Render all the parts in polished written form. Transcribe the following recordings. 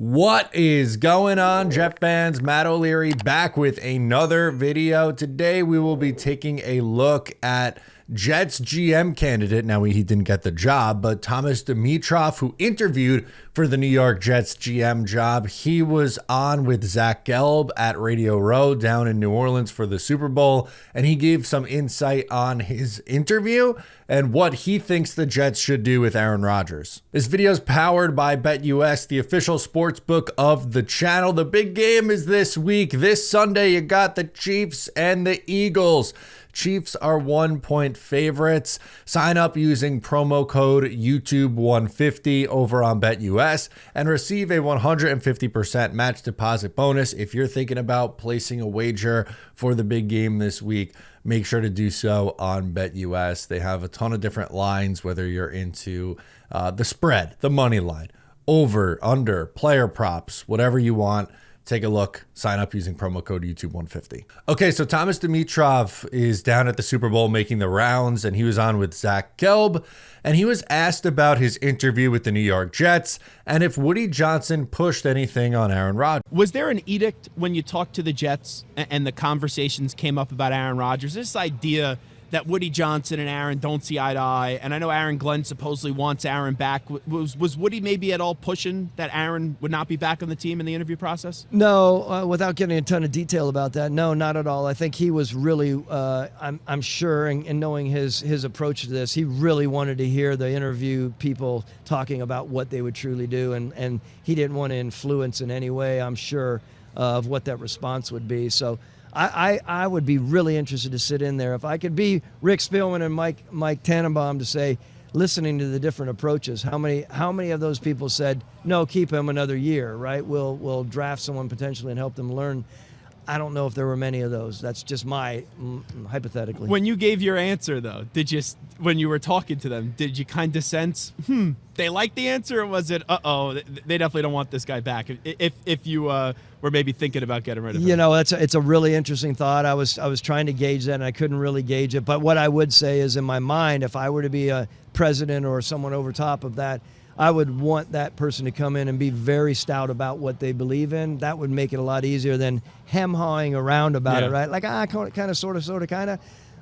What is going on, Jet fans? Matt O'Leary back with another video. Today we will be taking a look at Jets GM candidate. Now, he didn't get the job, but Thomas Dimitroff, who interviewed for the New York Jets GM job. He was on with Zach Gelb at Radio Row down in New Orleans for the Super Bowl, and he gave some insight on his interview and what he thinks the Jets should do with Aaron Rodgers. This video is powered by BetUS, the official sports book of the channel. The big game is this week. This Sunday, you got the Chiefs and the Eagles. Chiefs are 1-point favorites. Sign up using promo code YouTube150 over on BetUS and receive a 150% match deposit bonus. If you're thinking about placing a wager for the big game this week, make sure to do so on BetUS. They have a ton of different lines, whether you're into the spread, the money line, over, under, player props, whatever you want. Take a look, sign up using promo code YouTube150. Okay, so Thomas Dimitroff is down at the Super Bowl making the rounds, and he was on with Zach Gelb, and he was asked about his interview with the New York Jets and if Woody Johnson pushed anything on Aaron Rodgers. Was there an edict when you talked to the Jets and the conversations came up about Aaron Rodgers? This idea that Woody Johnson and Aaron don't see eye to eye, and I know Aaron Glenn supposedly wants Aaron back. Was Woody maybe at all pushing that Aaron would not be back on the team in the interview process? No, without getting a ton of detail about that, no, not at all. I think he was really, I'm sure, and knowing his approach to this, he really wanted to hear the interview people talking about what they would truly do, and he didn't want to influence in any way, I'm sure, of what that response would be. So I would be really interested to sit in there. If I could be Rick Spielman and Mike Tannenbaum to say, listening to the different approaches, how many of those people said, no, keep him another year, right? We'll draft someone potentially and help them learn. I don't know if there were many of those. That's just my hypothetically. When you gave your answer, though, when you were talking to them, did you kind of sense, they liked the answer, or was it, they definitely don't want this guy back? If you were maybe thinking about getting rid of him. You know, it's a really interesting thought. I was trying to gauge that, and I couldn't really gauge it. But what I would say is, in my mind, if I were to be a president or someone over top of that, I would want that person to come in and be very stout about what they believe in. That would make it a lot easier than hem-hawing around about it, right? Like, kind of, sort of, kind of.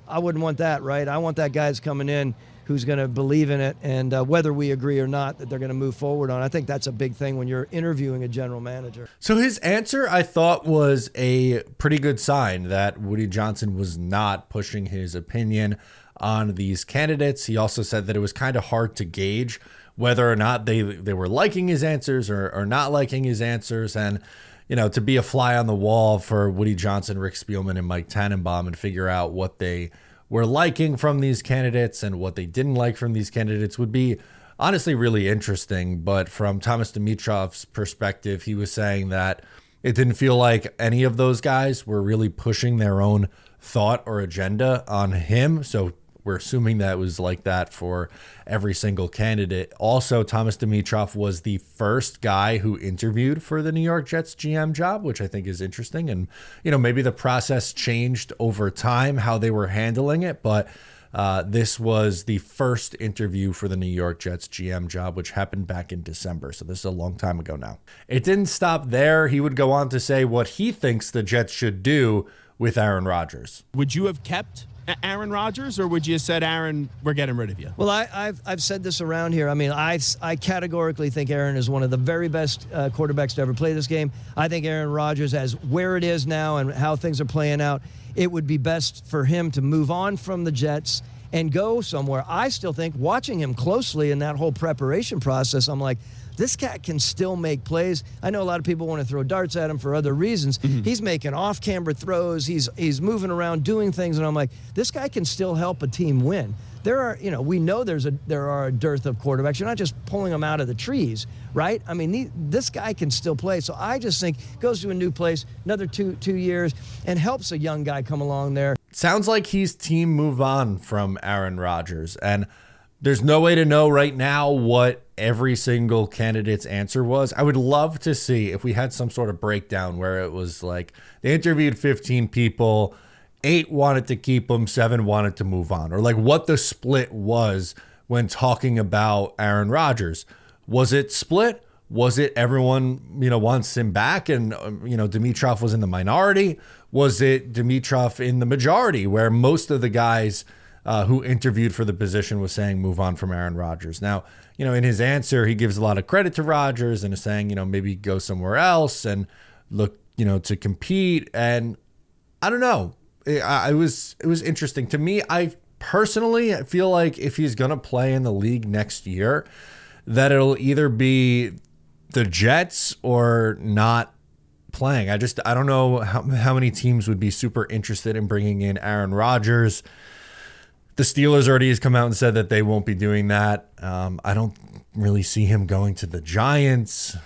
I wouldn't want that, right? I want that guy that's coming in who's going to believe in it, and whether we agree or not, that they're going to move forward on. I think that's a big thing when you're interviewing a general manager. So his answer, I thought, was a pretty good sign that Woody Johnson was not pushing his opinion on these candidates. He also said that it was kind of hard to gauge whether or not they were liking his answers or not liking his answers. And, you know, to be a fly on the wall for Woody Johnson, Rick Spielman, and Mike Tannenbaum and figure out what they were liking from these candidates and what they didn't like from these candidates would be honestly really interesting. But from Thomas Dimitroff's perspective, he was saying that it didn't feel like any of those guys were really pushing their own thought or agenda on him. So we're assuming that it was like that for every single candidate. Also, Thomas Dimitroff was the first guy who interviewed for the New York Jets GM job, which I think is interesting. And, you know, maybe the process changed over time, how they were handling it. But this was the first interview for the New York Jets GM job, which happened back in December. So this is a long time ago now. It didn't stop there. He would go on to say what he thinks the Jets should do with Aaron Rodgers. Would you have kept Aaron Rodgers, or would you have said, Aaron, we're getting rid of you? Well, I've said this around here. I mean, I categorically think Aaron is one of the very best quarterbacks to ever play this game. I think Aaron Rodgers, as where it is now and how things are playing out, it would be best for him to move on from the Jets and go somewhere. I still think, watching him closely in that whole preparation process, I'm like, this cat can still make plays. I know a lot of people want to throw darts at him for other reasons. He's making off-camber throws. He's moving around doing things, and I'm like, this guy can still help a team win. There are, you know, we know there are a dearth of quarterbacks. You're not just pulling them out of the trees, right? I mean, this guy can still play. So I just think goes to a new place, another two years, and helps a young guy come along there. Sounds like he's team move on from Aaron Rodgers, and there's no way to know right now what every single candidate's answer was. I would love to see if we had some sort of breakdown where it was like they interviewed 15 people, 8 wanted to keep him, 7 wanted to move on, or like what the split was when talking about Aaron Rodgers. Was it split? Was it everyone, wants him back and, Dimitrov was in the minority? Was it Dimitrov in the majority, where most of the guys who interviewed for the position was saying move on from Aaron Rodgers? Now, in his answer, he gives a lot of credit to Rodgers and is saying, maybe go somewhere else and look, to compete. And I don't know. It was interesting to me. I personally feel like if he's going to play in the league next year, that it'll either be the Jets or not playing. I don't know how many teams would be super interested in bringing in Aaron Rodgers. The Steelers already has come out and said that they won't be doing that. I don't really see him going to the Giants.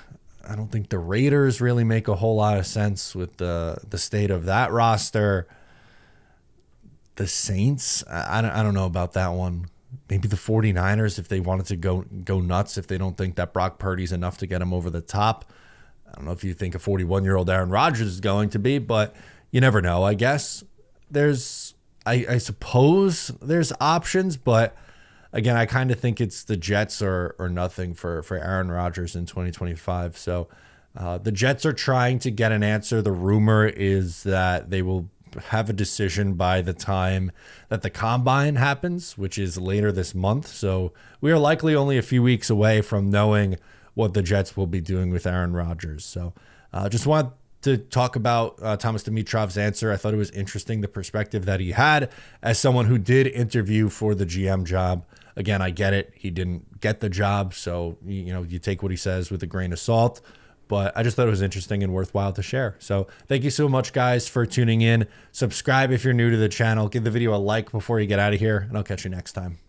I don't think the Raiders really make a whole lot of sense with the state of that roster. The Saints, I don't know about that one. Maybe the 49ers, if they wanted to go nuts, if they don't think that Brock Purdy's enough to get him over the top. I don't know if you think a 41-year-old Aaron Rodgers is going to be, but you never know. I guess I suppose there's options, but again, I kind of think it's the Jets or nothing for Aaron Rodgers in 2025. So the Jets are trying to get an answer. The rumor is that they will have a decision by the time that the combine happens, which is later this month. So we are likely only a few weeks away from knowing what the Jets will be doing with Aaron Rodgers. So just want to talk about Thomas Dimitrov's answer. I thought it was interesting, the perspective that he had as someone who did interview for the GM job. Again, I get it. He didn't get the job, so you take what he says with a grain of salt. But I just thought it was interesting and worthwhile to share. So thank you so much, guys, for tuning in. Subscribe if you're new to the channel. Give the video a like before you get out of here, and I'll catch you next time.